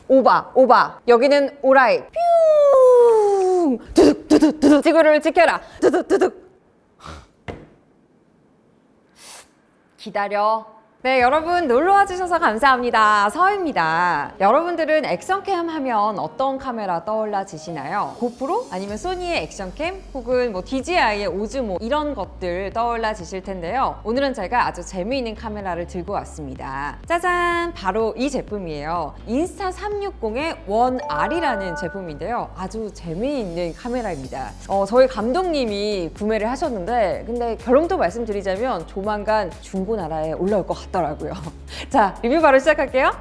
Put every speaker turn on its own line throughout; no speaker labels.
오바. 여기는 오라이. 뿅! 두둑. 지구를 지켜라. 두둑. 기다려. 네, 여러분 놀러와 주셔서 감사합니다. 서입니다. 여러분들은 액션캠 하면 어떤 카메라 떠올라지시나요? 고프로? 아니면 소니의 액션캠? 혹은 뭐 DJI의 오즈모 이런 것들 떠올라지실 텐데요. 오늘은 제가 아주 재미있는 카메라를 들고 왔습니다. 짜잔! 바로 이 제품이에요. 인스타360의 원-R이라는 제품인데요. 아주 재미있는 카메라입니다. 저희 감독님이 구매를 하셨는데 근데 결론도 말씀드리자면 조만간 중고나라에 올라올 것 같아요. 더라고요. 자, 리뷰 바로 시작할게요.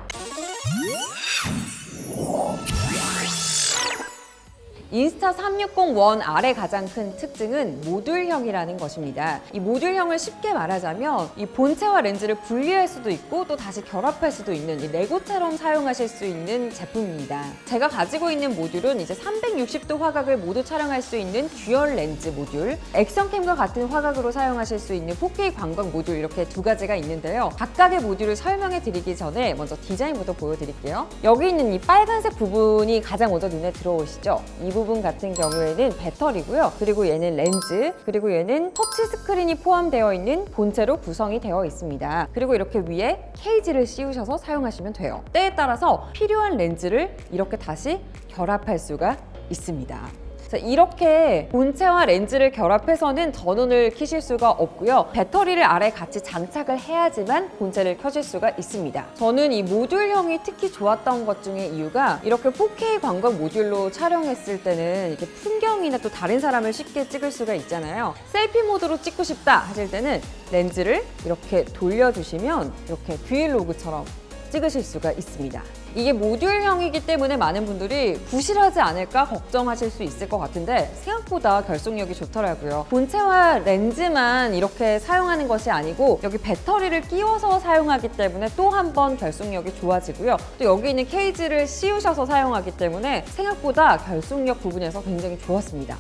인스타360 원-R의 가장 큰 특징은 모듈형이라는 것입니다. 이 모듈형을 쉽게 말하자면 이 본체와 렌즈를 분리할 수도 있고 또 다시 결합할 수도 있는 이 레고처럼 사용하실 수 있는 제품입니다. 제가 가지고 있는 모듈은 이제 360도 화각을 모두 촬영할 수 있는 듀얼 렌즈 모듈, 액션캠과 같은 화각으로 사용하실 수 있는 4K 광각 모듈 이렇게 두 가지가 있는데요. 각각의 모듈을 설명해 드리기 전에 먼저 디자인부터 보여드릴게요. 여기 있는 이 빨간색 부분이 가장 먼저 눈에 들어오시죠? 이 부분 같은 경우에는 배터리고요. 그리고 얘는 렌즈, 그리고 얘는 터치 스크린이 포함되어 있는 본체로 구성이 되어 있습니다. 그리고 이렇게 위에 케이지를 씌우셔서 사용하시면 돼요. 때에 따라서 필요한 렌즈를 이렇게 다시 결합할 수가 있습니다. 자, 이렇게 본체와 렌즈를 결합해서는 전원을 켜실 수가 없고요. 배터리를 아래 같이 장착을 해야지만 본체를 켜실 수가 있습니다. 저는 이 모듈형이 특히 좋았던 것 중에 이유가 이렇게 4K 광각 모듈로 촬영했을 때는 이렇게 풍경이나 또 다른 사람을 쉽게 찍을 수가 있잖아요. 셀피 모드로 찍고 싶다 하실 때는 렌즈를 이렇게 돌려주시면 이렇게 브이로그처럼 찍으실 수가 있습니다. 이게 모듈형이기 때문에 많은 분들이 부실하지 않을까 걱정하실 수 있을 것 같은데 생각보다 결속력이 좋더라고요. 본체와 렌즈만 이렇게 사용하는 것이 아니고 여기 배터리를 끼워서 사용하기 때문에 또 한 번 결속력이 좋아지고요. 또 여기 있는 케이지를 씌우셔서 사용하기 때문에 생각보다 결속력 부분에서 굉장히 좋았습니다.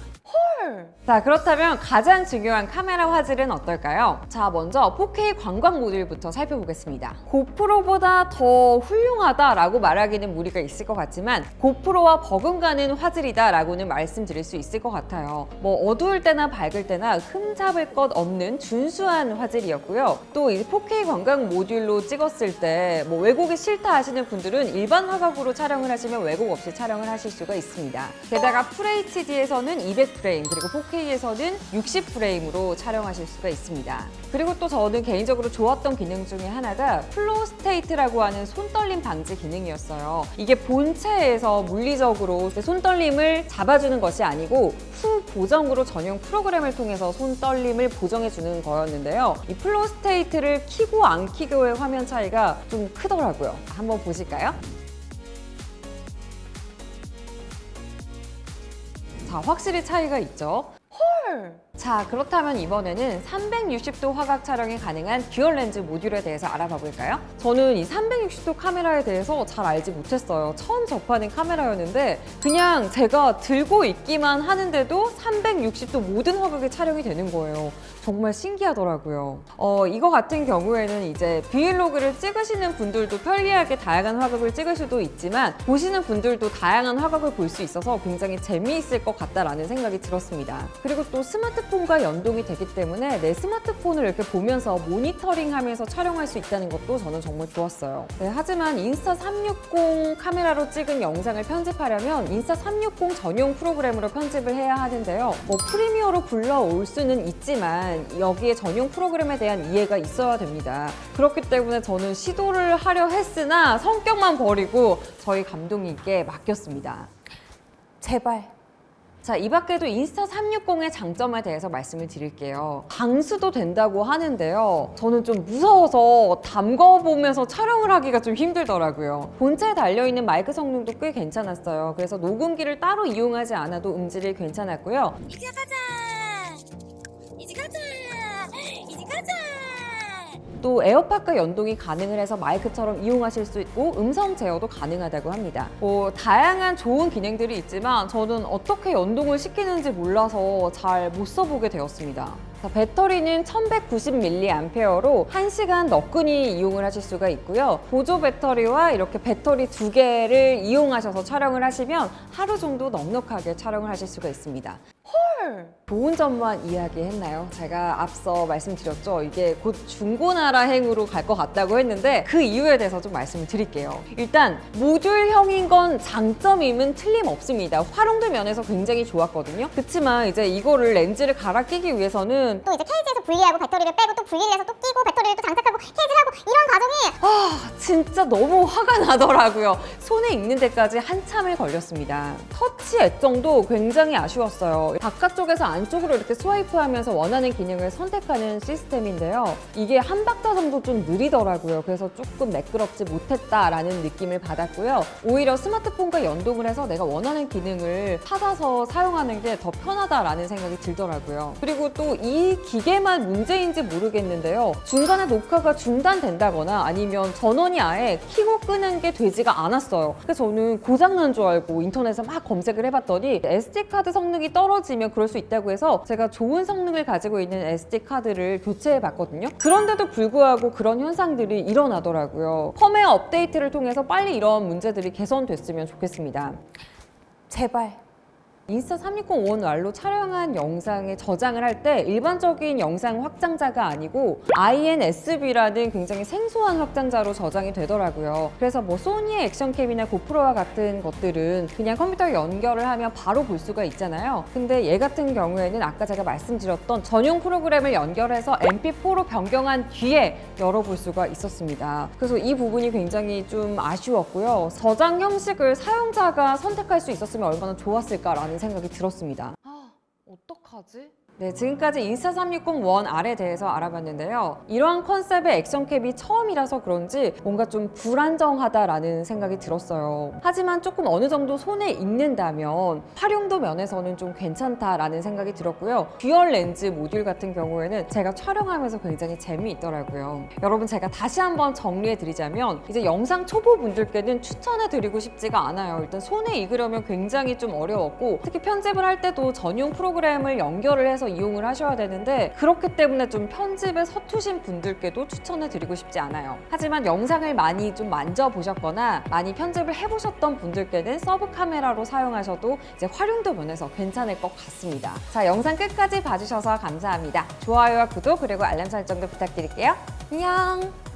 자, 그렇다면 가장 중요한 카메라 화질은 어떨까요? 자, 먼저 4K 광각 모듈부터 살펴보겠습니다. 고프로보다 더 훌륭하다라고 말하기는 무리가 있을 것 같지만 고프로와 버금가는 화질이다라고는 말씀드릴 수 있을 것 같아요. 뭐 어두울 때나 밝을 때나 흠잡을 것 없는 준수한 화질이었고요. 또 이 4K 광각 모듈로 찍었을 때 뭐 왜곡이 싫다 하시는 분들은 일반 화각으로 촬영을 하시면 왜곡 없이 촬영을 하실 수가 있습니다. 게다가 FHD에서는 200프레임 그리고 4K에서는 60프레임으로 촬영하실 수가 있습니다. 그리고 또 저는 개인적으로 좋았던 기능 중에 하나가 플로우 스테이트라고 하는 손떨림 방지 기능이었어요. 이게 본체에서 물리적으로 손떨림을 잡아주는 것이 아니고 후 보정으로 전용 프로그램을 통해서 손떨림을 보정해주는 거였는데요. 이 플로우 스테이트를 켜고 안 켜고의 화면 차이가 좀 크더라고요. 한번 보실까요? 자, 확실히 차이가 있죠? 헐! 자, 그렇다면 이번에는 360도 화각 촬영이 가능한 듀얼 렌즈 모듈에 대해서 알아봐 볼까요? 저는 이 360도 카메라에 대해서 잘 알지 못했어요. 처음 접하는 카메라였는데 그냥 제가 들고 있기만 하는데도 360도 모든 화각이 촬영이 되는 거예요. 정말 신기하더라고요. 이거 같은 경우에는 이제 브이로그를 찍으시는 분들도 편리하게 다양한 화각을 찍을 수도 있지만 보시는 분들도 다양한 화각을 볼 수 있어서 굉장히 재미있을 것 같다라는 생각이 들었습니다. 그리고 또 스마트폰과 연동이 되기 때문에 내 스마트폰을 이렇게 보면서 모니터링하면서 촬영할 수 있다는 것도 저는 정말 좋았어요. 네, 하지만 인스타360 카메라로 찍은 영상을 편집하려면 인스타360 전용 프로그램으로 편집을 해야 하는데요. 뭐 프리미어로 불러올 수는 있지만 여기에 전용 프로그램에 대한 이해가 있어야 됩니다. 그렇기 때문에 저는 시도를 하려 했으나 성격만 버리고 저희 감독님께 맡겼습니다. 제발. 자, 이 밖에도 인스타360의 장점에 대해서 말씀을 드릴게요. 방수도 된다고 하는데요. 저는 좀 무서워서 담궈보면서 촬영을 하기가 좀 힘들더라고요. 본체에 달려있는 마이크 성능도 꽤 괜찮았어요. 그래서 녹음기를 따로 이용하지 않아도 음질이 괜찮았고요.
이제 가자! 이제 가자! 이제 가자!
또 에어팟과 연동이 가능을 해서 마이크처럼 이용하실 수 있고 음성 제어도 가능하다고 합니다. 다양한 좋은 기능들이 있지만 저는 어떻게 연동을 시키는지 몰라서 잘 못 써보게 되었습니다. 배터리는 1190mAh로 1시간 너끈히 이용을 하실 수가 있고요. 보조 배터리와 이렇게 배터리 2개를 이용하셔서 촬영을 하시면 하루 정도 넉넉하게 촬영을 하실 수가 있습니다. 좋은 점만 이야기했나요? 제가 앞서 말씀드렸죠. 이게 곧 중고나라행으로 갈 것 같다고 했는데 그 이유에 대해서 좀 말씀을 드릴게요. 일단 모듈형인 건 장점임은 틀림없습니다. 활용도 면에서 굉장히 좋았거든요. 그렇지만 이제 이거를 렌즈를 갈아 끼기 위해서는
또 이제 케이지에서 분리하고 배터리를 빼고 또 분리를 해서 또 끼고 배터리를 또 장착하고 케이지를 하고 이런 과정이
진짜 너무 화가 나더라고요. 손에 익는 데까지 한참을 걸렸습니다. 터치 애정도 굉장히 아쉬웠어요. 바깥쪽에서 안쪽으로 이렇게 스와이프하면서 원하는 기능을 선택하는 시스템인데요. 이게 한 박자 정도 좀 느리더라고요. 그래서 조금 매끄럽지 못했다라는 느낌을 받았고요. 오히려 스마트폰과 연동을 해서 내가 원하는 기능을 찾아서 사용하는 게 더 편하다라는 생각이 들더라고요. 그리고 또 이 기계만 문제인지 모르겠는데요. 중간에 녹화가 중단된다거나 아니면 전원이 아예 켜고 끄는 게 되지가 않았어요. 그래서 저는 고장난 줄 알고 인터넷에 막 검색을 해봤더니 SD카드 성능이 떨어지면 그럴 수 있다고 해서 제가 좋은 성능을 가지고 있는 SD카드를 교체해봤거든요. 그런데도 불구하고 그런 현상들이 일어나더라고요. 펌웨어 업데이트를 통해서 빨리 이런 문제들이 개선됐으면 좋겠습니다. 제발. 인스타360 원 R로 촬영한 영상에 저장을 할 때 일반적인 영상 확장자가 아니고 INSB라는 굉장히 생소한 확장자로 저장이 되더라고요. 그래서 뭐 소니의 액션캠이나 고프로와 같은 것들은 그냥 컴퓨터에 연결을 하면 바로 볼 수가 있잖아요. 근데 얘 같은 경우에는 아까 제가 말씀드렸던 전용 프로그램을 연결해서 MP4로 변경한 뒤에 열어볼 수가 있었습니다. 그래서 이 부분이 굉장히 좀 아쉬웠고요. 저장 형식을 사용자가 선택할 수 있었으면 얼마나 좋았을까라는 생각이 들었습니다. 어떡하지? 네, 지금까지 인스타360 원 R에 대해서 알아봤는데요. 이러한 컨셉의 액션캡이 처음이라서 그런지 뭔가 좀 불안정하다라는 생각이 들었어요. 하지만 조금 어느 정도 손에 익는다면 활용도 면에서는 좀 괜찮다라는 생각이 들었고요. 듀얼 렌즈 모듈 같은 경우에는 제가 촬영하면서 굉장히 재미있더라고요. 여러분, 제가 다시 한번 정리해드리자면 이제 영상 초보분들께는 추천해드리고 싶지가 않아요. 일단 손에 익으려면 굉장히 좀 어려웠고 특히 편집을 할 때도 전용 프로그램을 연결을 해서 이용을 하셔야 되는데 그렇기 때문에 좀 편집에 서투신 분들께도 추천해 드리고 싶지 않아요. 하지만 영상을 많이 좀 만져보셨거나 많이 편집을 해보셨던 분들께는 서브 카메라로 사용하셔도 이제 활용도 면에서 괜찮을 것 같습니다. 자, 영상 끝까지 봐주셔서 감사합니다. 좋아요와 구독 그리고 알람 설정도 부탁드릴게요. 안녕!